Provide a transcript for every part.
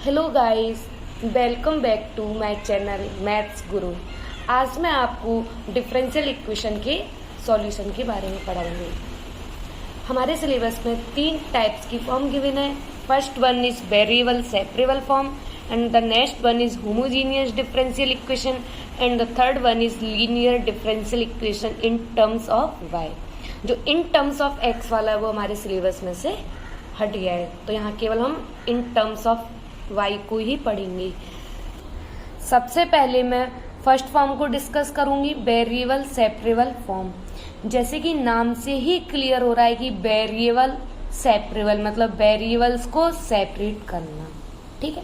Hello guys, welcome back to my channel maths guru. आज मैं आपको डिफरेंशियल इक्वेशन के सॉल्यूशन के बारे में पढ़ाऊंगी। हमारे सिलेबस में 3 टाइप्स की फॉर्म गिवन है। First one is variable separable form and the next one is homogeneous differential equation and the third one is linear differential equation in terms of y. जो in terms of x वाला है वो हमारे syllabus में से हट गया है, तो यहाँ केवल हम इन टर्म्स ऑफ वाई को ही पढ़ेंगे। सबसे पहले मैं फर्स्ट फॉर्म को डिस्कस करूंगी, वेरिएबल सेपरेबल फॉर्म। जैसे कि नाम से ही क्लियर हो रहा है कि वेरिएबल सेपरेबल मतलब वेरिएबल्स को सेपरेट करना। ठीक है,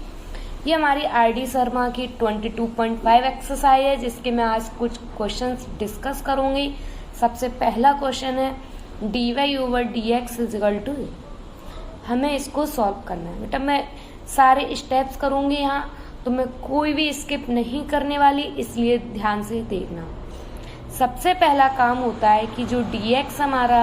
ये हमारी आरडी शर्मा की 22.5 एक्सरसाइज है, जिसके मैं आज कुछ क्वेश्चंस डिस्कस करूंगी। सबसे पहला क्वेश्चन है dy/dx = हमें इसको सॉल्व करना है। बेटा मैं सारे स्टेप्स करूंगी यहाँ, तो मैं कोई भी स्किप नहीं करने वाली, इसलिए ध्यान से देखना। सबसे पहला काम होता है कि जो dx हमारा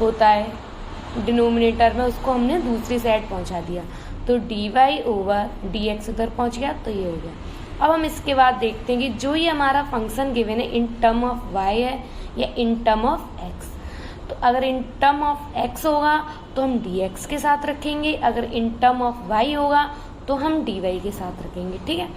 होता है डिनोमिनेटर में, उसको हमने दूसरी साइड पहुंचा दिया, तो dy/dx उधर पहुंच गया, तो ये हो गया। अब हम इसके बाद देखते हैं कि जो ये हमारा फंक्शन गिवन है इन टर्म ऑफ y है या इन टर्म ऑफ x। तो अगर इन टर्म ऑफ x होगा तो हम dx के साथ रखेंगे, अगर इन टर्म ऑफ y होगा तो हम dy के साथ रखेंगे। ठीक है,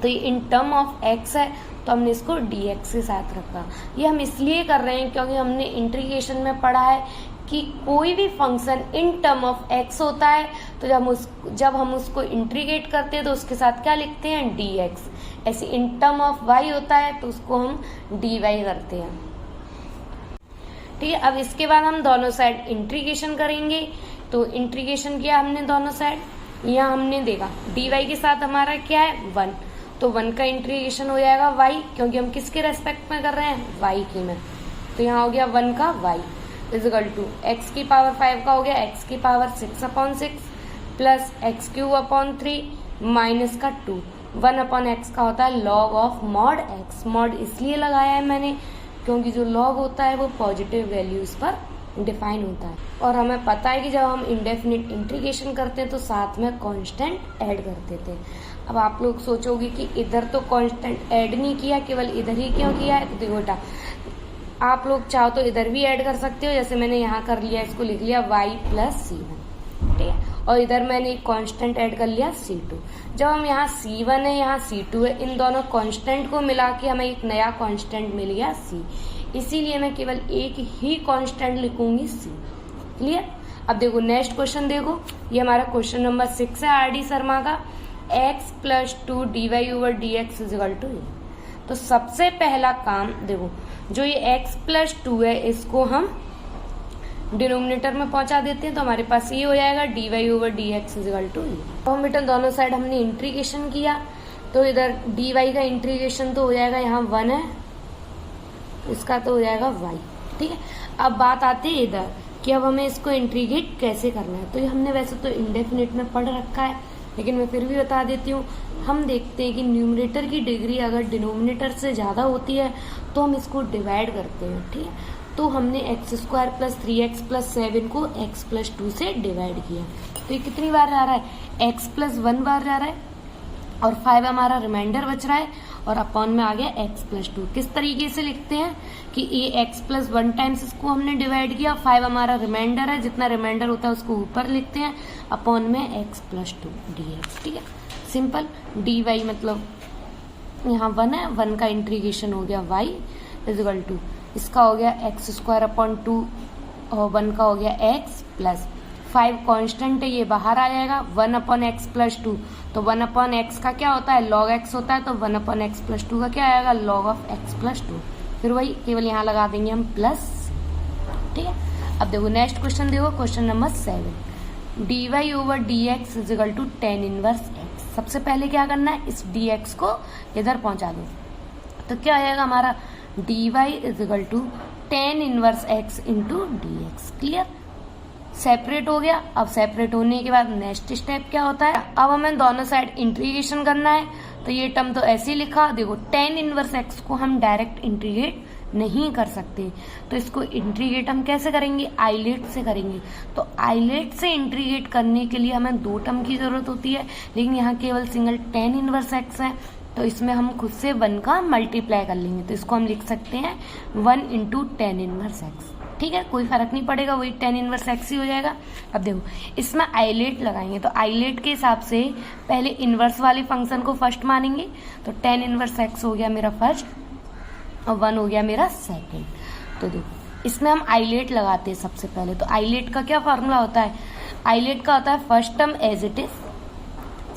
तो ये इन टर्म ऑफ x है तो हमने इसको dx के साथ रखा। ये हम इसलिए कर रहे हैं क्योंकि हमने इंटीग्रेशन में पढ़ा है कि कोई भी function in term of x होता है तो जब हम उसको इंटीग्रेट करते हैं तो उसके साथ क्या लिखते हैं, dx। ऐसे इन टर्म ऑफ y होता है तो उसको हम dy करते हैं। ठीक है, अब इसके बाद हम दोनों साइड इंटीग्रेशन करेंगे। तो इंटीग्रेशन किया हमने दोनों साइड, यहाँ हमने देखा dy के साथ हमारा क्या है 1, तो 1 का इंटीग्रेशन हो जाएगा y, क्योंकि हम किसके रेस्पेक्ट में कर रहे हैं, y की में। तो यहाँ हो गया 1 का y = x की पावर 5 का हो गया x की पावर 6/6 प्लस x³ माइनस का 2। 1/x का होता है log of mod x। Mod इसलिए लगाया है मैंने क्योंकि जो लॉग होता है वो पॉजिटिव वैल्यूज पर डिफाइन होता है, और हमें पता है कि जब हम इंडेफिनिट इंटीग्रेशन करते हैं तो साथ में कांस्टेंट ऐड कर देते हैं। अब आप लोग सोचोगे कि इधर तो कांस्टेंट ऐड नहीं किया, केवल इधर ही क्यों किया है। तो देखो बेटा, आप लोग चाहो तो इधर भी ऐड कर सकते हो, जैसे मैंने यहाँ कर लिया, इसको लिख लिया y+c1। ठीक है, और इधर मैंने एक कांस्टेंट ऐड कर लिया c2। जब हम यहाँ c1 है यहाँ c2 है, इन दोनों कांस्टेंट को मिला के हमें एक नया कांस्टेंट मिल गया c, इसीलिए मैं केवल एक ही कांस्टेंट लिखूंगी c। क्लियर। अब देखो नेक्स्ट क्वेश्चन, देखो ये हमारा क्वेश्चन नंबर 6 है आरडी शर्मा का, x+2 dy/dx = तो सबसे पहला काम देखो, जो ये x+2 है इसको हम डिनोमिनेटर में पहुंचा देते हैं, तो हमारे पास ये हो जाएगा dy/dx = तो हम बेटा दोनों साइड हमने इंटीग्रेशन किया, तो इधर dy का इंटीग्रेशन तो हो जाएगा, यहाँ 1 है, इसका तो हो जाएगा y। ठीक है, अब बात आती है इधर कि अब हमें इसको इंटीग्रेट कैसे करना है। तो ये हमने वैसे तो इंडेफिनिट में पढ़ रखा है, लेकिन मैं फिर भी बता देती हूँ। हम देखते हैं कि न्यूमरेटर की डिग्री अगर डिनोमिनेटर से ज़्यादा होती है तो हम इसको डिवाइड करते हैं। ठीक है, तो हमने x² + 3x + 7 को x+2 से डिवाइड किया, तो ये कितनी बार जा रहा है, x+1 बार जा रहा है, और 5 हमारा रिमाइंडर बच रहा है, और अपॉन में आ गया x+2। किस तरीके से लिखते हैं कि ये x+1 टाइम्स इसको हमने डिवाइड किया, 5 हमारा रिमाइंडर है, जितना रिमाइंडर होता है उसको ऊपर लिखते हैं, अपॉन में x+2 dx। ठीक है, सिंपल। dy मतलब यहाँ 1 है, 1 का इंटीग्रेशन हो गया y = इसका हो गया x²/2 और 1 का हो गया x प्लस 5 कांस्टेंट है, ये बाहर आ जाएगा, 1/x+2। तो 1/x का क्या होता है, log x होता है, तो 1/x+2 का क्या आएगा, log of x+2। फिर वही केवल यहाँ लगा देंगे हम प्लस। ठीक है, अब देखो नेक्स्ट क्वेश्चन, देखो question number 7, dy/dx = tan 1x। सबसे पहले क्या करना है, इस dx को इधर पहुंचा दो, तो क्या आएगा हमारा dy = tan 1x × dx। Clear, separate हो गया। अब सेपरेट होने के बाद नेक्स्ट स्टेप क्या होता है, अब हमें दोनों साइड इंटीग्रेशन करना है, तो ये टर्म तो ऐसे ही लिखा, देखो tan 1x को हम डायरेक्ट इंटीग्रेट नहीं कर सकते। तो इसको इंटीग्रेट हम कैसे करेंगे, आइलेट से करेंगे। तो आइलेट से इंटीग्रेट करने के लिए हमें 2 टर्म की जरूरत होती है, लेकिन यहाँ केवल सिंगल tan इनवर्स x है, तो इसमें हम खुद से 1 का मल्टीप्लाई कर लेंगे। तो इसको हम लिख सकते हैं 1 इंटू tan इनवर्स x। ठीक है, कोई फर्क नहीं पड़ेगा, वही tan इनवर्स x ही हो जाएगा। अब देखो इसमें आइलेट लगाएंगे, तो आइलेट के हिसाब से पहले इनवर्स वाले फंक्शन को फर्स्ट मानेंगे। तो tan इनवर्स x हो गया मेरा फर्स्ट और 1 हो गया मेरा सेकेंड। तो देखो इसमें हम आइलेट लगाते हैं सबसे पहले। तो आइलेट का क्या फॉर्मूला होता है, आइलेट का होता है first term as it is,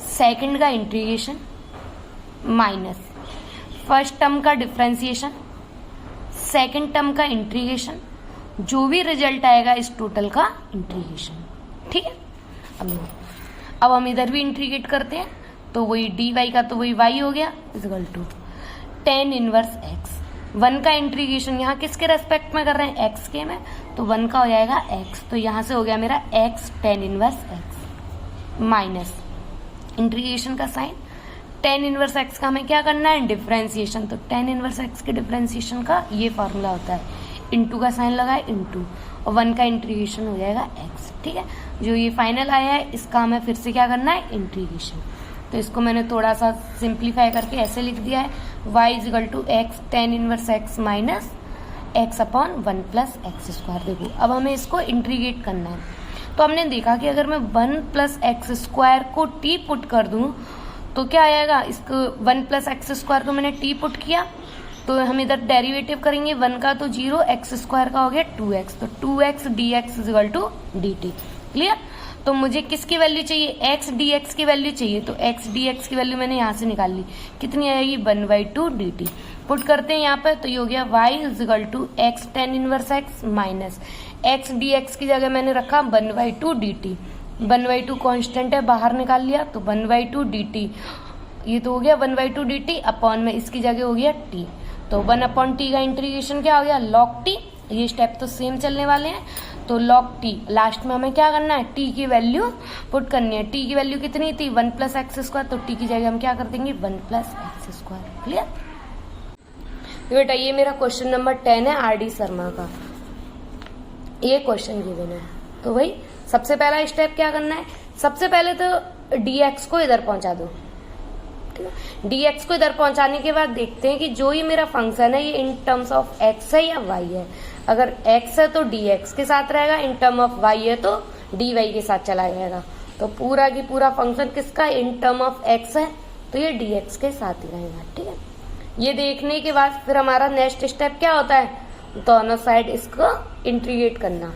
second का इंटीग्रेशन माइनस फर्स्ट टर्म का डिफरेंशिएशन, सेकेंड टर्म का इंटीग्रेशन, जो भी रिजल्ट आएगा इस टोटल का इंटीग्रेशन। ठीक है, अब हम इधर भी इंटीग्रेट करते हैं, तो वही dy का तो वही y हो गया equal to tan inverse x। 1 का इंटीग्रेशन यहाँ किसके रेस्पेक्ट में कर रहे हैं, x के में, तो 1 का हो जाएगा x। तो यहाँ से हो गया मेरा x tan inverse x minus integration का साइन, tan इनवर्स x का हमें क्या करना है, डिफरेंशिएशन। तो tan इनवर्स x के डिफरेंशिएशन का ये फॉर्मूला होता है, इंटू का साइन लगाए इंटू और 1 का इंटीग्रेशन हो जाएगा x। ठीक है, जो ये फाइनल आया है इसका हमें फिर से क्या करना है, इंटीग्रेशन। तो इसको मैंने थोड़ा सा सिंप्लीफाई करके ऐसे लिख दिया है, y is equal to x tan inverse x minus x upon 1 plus x square. देखो अब हमें इसको इंटीग्रेट करना है, तो हमने देखा कि अगर मैं 1 प्लस एक्स स्क्वायर को t पुट कर दूं तो क्या आएगा, इसको 1 प्लस एक्स स्क्वायर को मैंने t पुट किया, तो हम इधर डेरिवेटिव करेंगे 1 का तो 0, एक्स स्क्वायर का हो गया 2x, तो 2x dx is equal to dt। Clear, तो मुझे किसकी वैल्यू चाहिए, x dx की वैल्यू चाहिए, तो x dx की वैल्यू मैंने यहाँ से निकाल ली, कितनी आएगी 1/2 dt। पुट करते हैं यहाँ पर, तो ये हो गया y is equal to x tan inverse x minus x dx की जगह मैंने रखा 1/2 dt। 1/2 कांस्टेंट है, बाहर निकाल लिया, तो 1/2 dt, ये तो हो गया 1/2 dt अपॉन में इसकी जगह हो गया t। तो 1 अपॉन टी का इंटीग्रेशन क्या हो गया, log t। ये स्टेप तो सेम चलने वाले हैं, तो log t लास्ट में हमें क्या करना है, t की वैल्यू पुट करनी है। t की वैल्यू कितनी थी 1 प्लस एक्स स्क्वायर, तो t की जगह हम क्या कर देंगे 1 प्लस एक्स स्क्वायर। क्लियर, बेटा ये मेरा क्वेश्चन नंबर 10 है आर.डी. शर्मा का, ये क्वेश्चन गिवन है। तो भाई सबसे पहला स्टेप क्या करना है, सबसे पहले तो dx को इधर पहुंचा दो। dx को इधर पहुंचाने के बाद देखते हैं कि जो ये मेरा फंक्शन है ये इन टर्म्स ऑफ x है या y है। अगर x है तो dx के साथ रहेगा, इन टर्म ऑफ y है तो dy के साथ चला जाएगा। तो पूरा की पूरा फंक्शन किसका, इन टर्म ऑफ x है, तो ये dx के साथ ही रहेगा। ठीक है, ये देखने के बाद फिर हमारा नेक्स्ट स्टेप क्या होता है, दोनों साइड इसको इंटीग्रेट करना।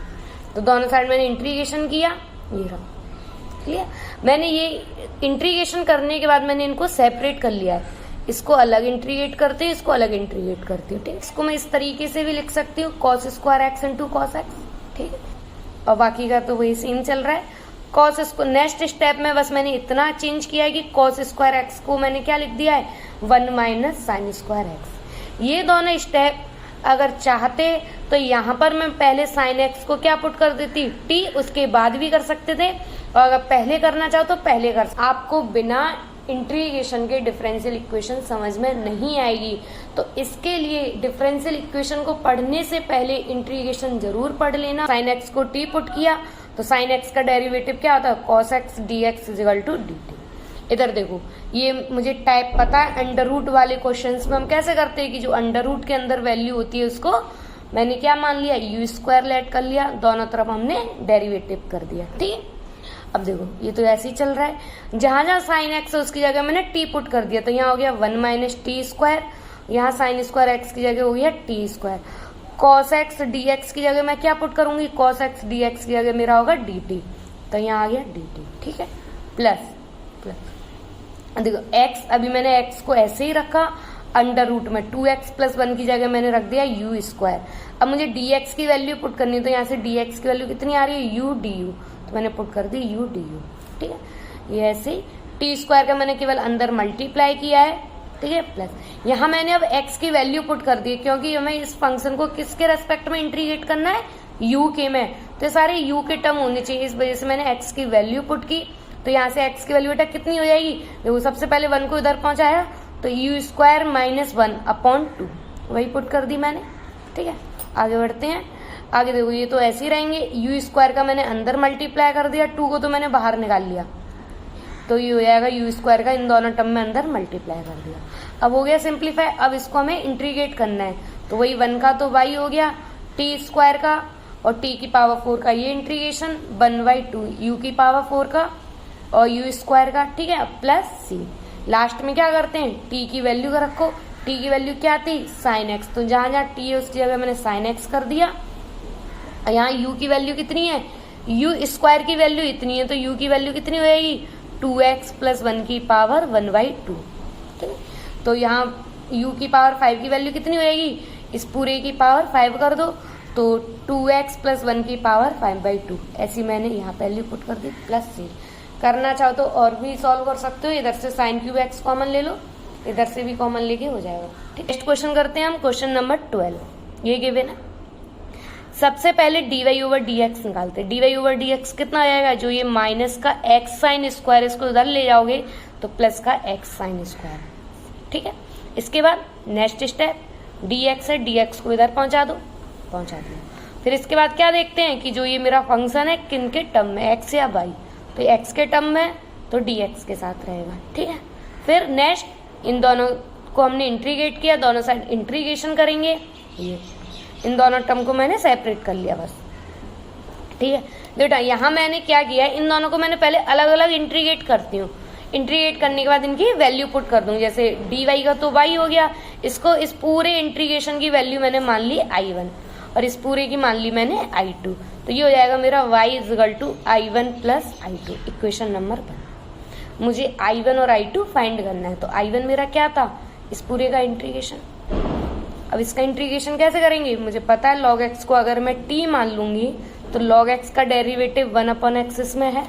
तो दोनों साइड मैंने इंटीग्रेशन किया, ये रहा। क्लियर, मैंने ये इंटीग्रेशन करने के बाद मैंने इनको सेपरेट कर लिया है, इसको अलग इंटीग्रेट करते हैं, इसको अलग इंटीग्रेट करती हूँ। ठीक है, इसको मैं इस तरीके से भी लिख सकती हूँ cos square x into cos x. ठीक है, और बाकी का तो वही सेम चल रहा है। cos इसको नेक्स्ट स्टेप में बस मैंने इतना चेंज किया है कि cos स्क्वायर x को मैंने क्या लिख दिया है 1 माइनस साइन स्क्वायर एक्स। ये दोनों स्टेप अगर चाहते तो यहाँ पर मैं पहले साइन एक्स को क्या पुट कर देती t, उसके बाद भी कर सकते थे, और अगर पहले करना चाहो तो पहले कर। आपको बिना इंटीग्रेशन के डिफरेंशियल इक्वेशन समझ में नहीं आएगी, तो इसके लिए डिफरेंशियल इक्वेशन को पढ़ने से पहले इंटीग्रेशन जरूर पढ़ लेना। साइन एक्स को t पुट किया तो साइन एक्स का डेरिवेटिव क्या होता है, cos x dx is equal to dt। इधर देखो ये मुझे टाइप पता है, अंडर रूट वाले क्वेश्चंस में हम कैसे करते हैं कि जो अंडर रूट के अंदर वैल्यू होती है उसको मैंने क्या मान लिया, यू स्क्वायर लेट कर लिया, दोनों तरफ हमने डेरिवेटिव कर दिया। ठीक है, अब देखो ये तो ऐसे ही चल रहा है, जहां जहां साइन एक्स है उसकी जगह मैंने टी पुट कर दिया, तो यहाँ हो गया 1 माइनस टी स्क्वायर, यहाँ साइन स्क्वायर एक्स की जगह हो गया T square. Cos x D x की जगह मैं क्या पुट करूंगी, कॉस एक्स डी एक्स की जगह मेरा होगा डी टी, तो यहाँ आ गया डी टी। ठीक है, प्लस देखो x, अभी मैंने x को ऐसे ही रखा अंडर रूट में, 2x प्लस 1 की जगह मैंने रख दिया u स्क्वायर। अब मुझे dx की वैल्यू पुट करनी है, तो यहाँ से dx की वैल्यू कितनी आ रही है u du, तो मैंने पुट कर दी u du। ठीक है, ये ऐसे ही t स्क्वायर का मैंने केवल अंदर मल्टीप्लाई किया है। ठीक है, प्लस यहाँ मैंने अब x की वैल्यू पुट कर दी, क्योंकि हमें इस फंक्शन को किसके रेस्पेक्ट में इंटीग्रेट करना है, u के में, तो सारे u के टर्म होने चाहिए, इस वजह से मैंने x की वैल्यू पुट की। तो यहाँ से x की वैल्यू बेटा कितनी हो जाएगी, देखो सबसे पहले 1 को इधर पहुंचाया तो u स्क्वायर माइनस 1 अपॉन 2, वही पुट कर दी मैंने। ठीक है, आगे बढ़ते हैं। आगे देखो ये तो ऐसे ही रहेंगे, यू स्क्वायर का मैंने अंदर मल्टीप्लाई कर दिया, 2 को तो मैंने बाहर निकाल लिया, तो ये हो जाएगा यू स्क्वायर का इन दोनों टर्म में अंदर मल्टीप्लाई कर दिया। अब हो गया सिंप्लीफाई। अब इसको हमें इंटीग्रेट करना है, तो वही 1 का तो y हो गया टी स्क्वायर का, और t की पावर 4 का ये इंटीग्रेशन 1/2 u की पावर 4 का और u स्क्वायर का, ठीक है, प्लस c। लास्ट में क्या करते हैं, t की वैल्यू का रखो, t की वैल्यू क्या थी sin x, तो जहां जहां t है उसकी जगह मैंने sin x कर दिया। यहाँ u की वैल्यू कितनी है, u स्क्वायर की वैल्यू इतनी है, तो u की वैल्यू कितनी हो जाएगी 2x + 1 की पावर 1/2, ठीक है। तो यहाँ u की पावर 5 की वैल्यू कितनी हो जाएगी, इस पूरे की पावर 5 कर दो, तो 2x + 1 की पावर 5/2, ऐसी मैंने यहाँ वैल्यू पुट कर दी, प्लस c। करना चाहो तो और भी सॉल्व कर सकते हो, इधर से sin³ कॉमन ले लो, इधर से भी कॉमन लेके हो जाएगा, ठीक। नेक्स्ट क्वेश्चन करते हैं हम, क्वेश्चन नंबर 12। ये गिवन है, सबसे पहले dy/dx निकालते हैं। dy/dx कितना आ जाएगा, जो ये माइनस का x sin², इसको उधर ले जाओगे तो प्लस का x sin², ठीक है। इसके बाद नेक्स्ट स्टेप dx है, dx को इधर पहुंचा दो, पहुंचा दिया। फिर इसके बाद क्या देखते हैं कि जो ये मेरा फंक्शन है किन के टर्म में, x या y, तो x के टर्म में तो dx के साथ रहेगा, ठीक है। फिर नेक्स्ट इन दोनों को हमने इंटीग्रेट किया, दोनों साइड इंटीग्रेशन करेंगे, ये इन दोनों टर्म को मैंने सेपरेट कर लिया बस, ठीक है। बेटा यहाँ मैंने क्या किया है, इन दोनों को मैंने पहले अलग अलग इंटीग्रेट करती हूँ, इंटीग्रेट करने के बाद इनकी वैल्यू पुट कर दूंगी। जैसे dy का तो y हो गया, इसको इस पूरे इंटीग्रेशन की वैल्यू मैंने मान ली I1 और इस पूरे की मान ली मैंने I2, तो ये हो जाएगा मेरा y = I1 + I2, equation number 1। मुझे I1 और I2 फाइंड करना है, तो I1 मेरा क्या था, इस पूरे का इंटीग्रेशन। अब इसका इंटीग्रेशन कैसे करेंगे, मुझे पता है log x को अगर मैं t मान लूंगी तो log x का डेरिवेटिव 1/x इसमें है,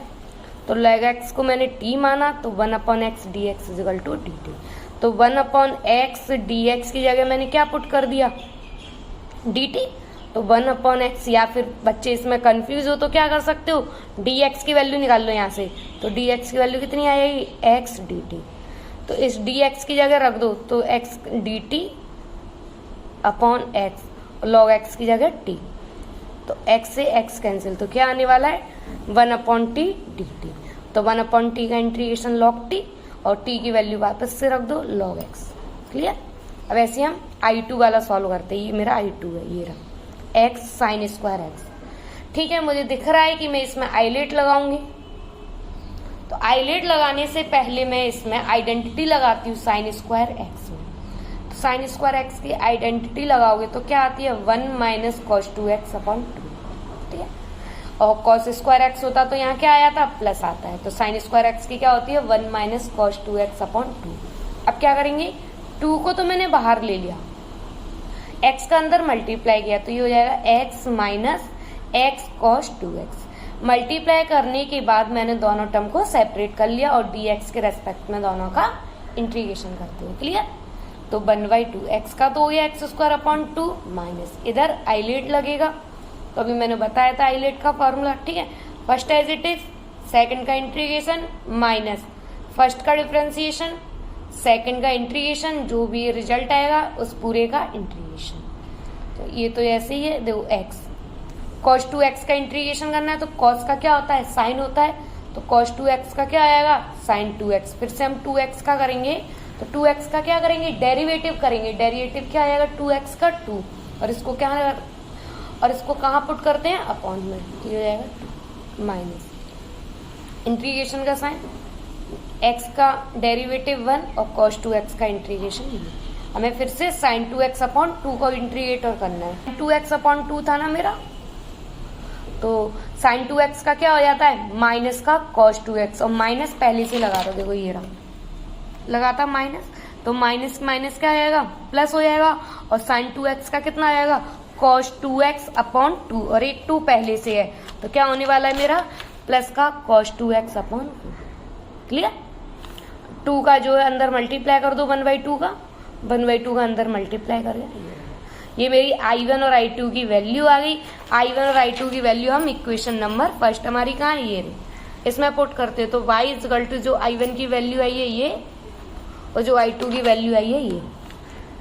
तो log x को मैंने t माना तो 1/x dx = dt, तो 1/x dx की जगह मैंने क्या पुट कर दिया dt, तो 1/x, या फिर बच्चे इसमें कंफ्यूज हो तो क्या कर सकते हो, dx की वैल्यू निकाल लो यहाँ से, तो dx की वैल्यू कितनी आएगी x dt, तो इस dx की जगह रख दो, तो x dt upon x, log x की जगह t, तो x से x कैंसिल, तो क्या आने वाला है 1/t dt, तो 1/t का इंटीग्रेशन log t और t की वैल्यू वापस से रख दो log x, क्लियर। अब ऐसे हम I2 वाला सॉल्व करते हैं, ये मेरा I2 है, ये रहा x sin²x, ठीक है। मुझे दिख रहा है कि मैं इसमें आइलेट लगाऊंगी, तो आइलेट लगाने से पहले मैं इसमें आइडेंटिटी लगाती हूँ sin²x में, sin²x की आइडेंटिटी लगाओगे तो क्या आती है 1 - cos 2x/2, ठीक है। और cos² होता तो यहाँ क्या आया था, प्लस आता है, तो sin² की क्या होती है 1 - cos 2x/2। अब क्या करेंगे, 2 को तो मैंने बाहर ले लिया, x का अंदर मल्टीप्लाई किया, तो ये हो जाएगा x - x cos 2x। Multiply करने के बाद मैंने दोनों टर्म को सेपरेट कर लिया और dx के रेस्पेक्ट में दोनों का इंटीग्रेशन करते हैं, क्लियर। तो 1/2 x का तो हो गया x² माइनस, इधर आइलेट लगेगा, तो अभी मैंने बताया था आइलेट का फॉर्मूला, ठीक है। First as it is, second का इंटीग्रेशन माइनस फर्स्ट का डिफरेंशिएशन, सेकंड का इंटीग्रेशन, जो भी रिजल्ट आएगा उस पूरे का इंटीग्रेशन। तो ये तो ऐसे ही है, देखो x cos 2x का इंटीग्रेशन करना है, तो cos का क्या होता है साइन होता है, तो cos 2x का क्या आएगा sin 2x। फिर से हम 2x का करेंगे, तो 2x का क्या करेंगे डेरिवेटिव करेंगे, डेरिवेटिव क्या आएगा 2x का 2, और इसको क्या, और इसको कहाँ पुट करते हैं अपॉन में, ये हो जाएगा माइनस इंटीग्रेशन का साइन, x का डेरिवेटिव 1 और cos 2x का इंटीग्रेशन। हमें फिर से sin 2x/2 को इंटीग्रेट करना है, 2x/2 था ना मेरा, तो sin 2x का क्या हो जाता है माइनस का cos 2x, और माइनस पहले से लगा दो, देखो ये रहा लगाता माइनस, तो माइनस माइनस क्या आएगा प्लस हो जाएगा, और sin 2x का कितना आएगा cos 2x/2, और एक 2 पहले से है, तो क्या होने वाला है मेरा प्लस का cos 2x/2, क्लियर। 2 का जो है अंदर मल्टीप्लाई कर दो 1/2 का, 1/2 का अंदर मल्टीप्लाई कर दिया, ये मेरी I1 और I2 की वैल्यू आ गई। I1 और I2 की वैल्यू हम इक्वेशन नंबर फर्स्ट हमारी कहाँ है, ये इसमें पुट करते हैं, तो y = जो I1 की वैल्यू आई है ये, और जो I2 की वैल्यू आई है ये,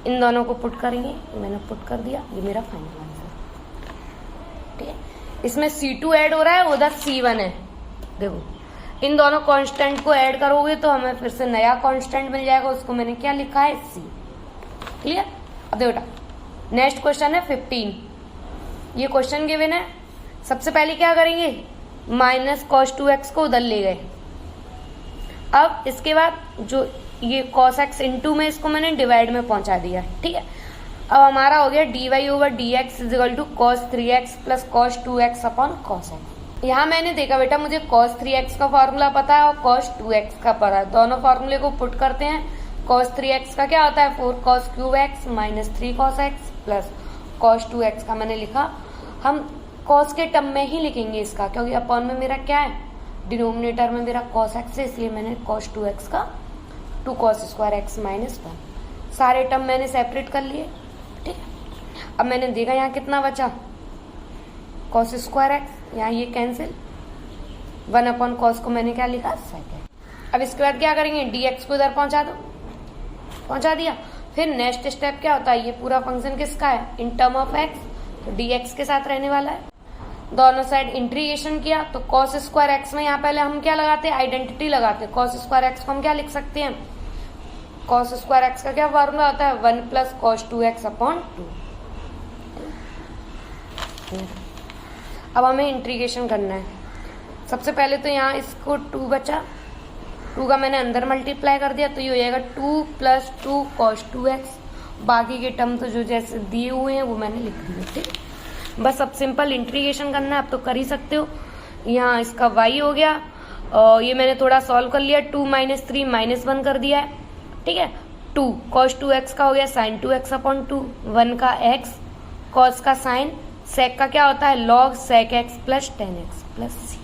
इन दोनों को पुट करेंगे, ये मैंने पुट कर दिया, ये मेरा फाइनल आंसर। ठीक है, इसमें C2 ऐड हो रहा है, उधर C1 है। देखो इन दोनों कांस्टेंट को ऐड करोगे तो हमें फिर से नया कांस्टेंट मिल जाएगा, उसको मैंने क्या लिखा है C। क्लियर। अब देखो बेटा नेक्स्ट क्वेश्चन है 15। ये क्वेश्चन गिवन है। सबसे पहले क्या करेंगे, माइनस cos 2x को उधर ले गए। अब इसके बाद जो ये cos x इंटू में इसको मैंने डिवाइड में पहुंचा दिया। ठीक है, अब हमारा हो गया dy over dx is equal to cos 3x plus cos 2x upon cos x। यहाँ मैंने देखा बेटा मुझे cos 3x का फॉर्मूला पता है और cos 2x का पता है, दोनों फॉर्मूले को पुट करते हैं। cos 3x का क्या होता है 4 cos cube x minus 3 cos x plus cos 2x का मैंने लिखा। हम cos के टर्म में ही लिखेंगे इसका, क्योंकि अपॉन में मेरा क्या है, डिनोमिनेटर में मेरा cos x है, इसलिए मैंने cos 2x का 2 cos स्क्वायर x माइनस 1 सारे टर्म मैंने सेपरेट कर लिए। ठीक है, अब मैंने देखा यहाँ कितना बचा, cos स्क्वायर x, यहाँ ये कैंसिल, 1 अपॉन cos को मैंने क्या लिखा सेकेंड। अब इसके बाद क्या करेंगे, dx को इधर पहुंचा दो, पहुंचा दिया। फिर नेक्स्ट स्टेप क्या होता है, ये पूरा फंक्शन किसका है, इन टर्म ऑफ x, तो dx के साथ रहने वाला है। दोनों साइड इंटीग्रेशन किया तो cos स्क्वायर x में यहाँ पहले हम क्या लगाते हैं, आइडेंटिटी लगाते हैं। cos स्क्वायर x को हम क्या लिख सकते हैं, cos स्क्वायर x का क्या फॉर्मूला होता है 1 प्लस cos 2x अपॉन 2। अब हमें इंटीग्रेशन करना है। सबसे पहले तो यहाँ इसको 2 बचा, 2 का मैंने अंदर मल्टीप्लाई कर दिया तो ये हो जाएगा 2 प्लस 2 cos 2x। बाकी के टर्म तो जो जैसे दिए हुए हैं वो मैंने लिख दिए। ठीक, बस अब सिंपल इंटीग्रेशन करना है, आप तो कर ही सकते हो। यहाँ इसका y हो गया, ये मैंने थोड़ा सॉल्व कर लिया, 2 माइनस 3 माइनस 1 कर दिया है। ठीक है, 2 cos 2x का हो गया sin 2x अपॉन 2, 1 का x, cos का साइन, sec का क्या होता है log sec x plus 10x plus c।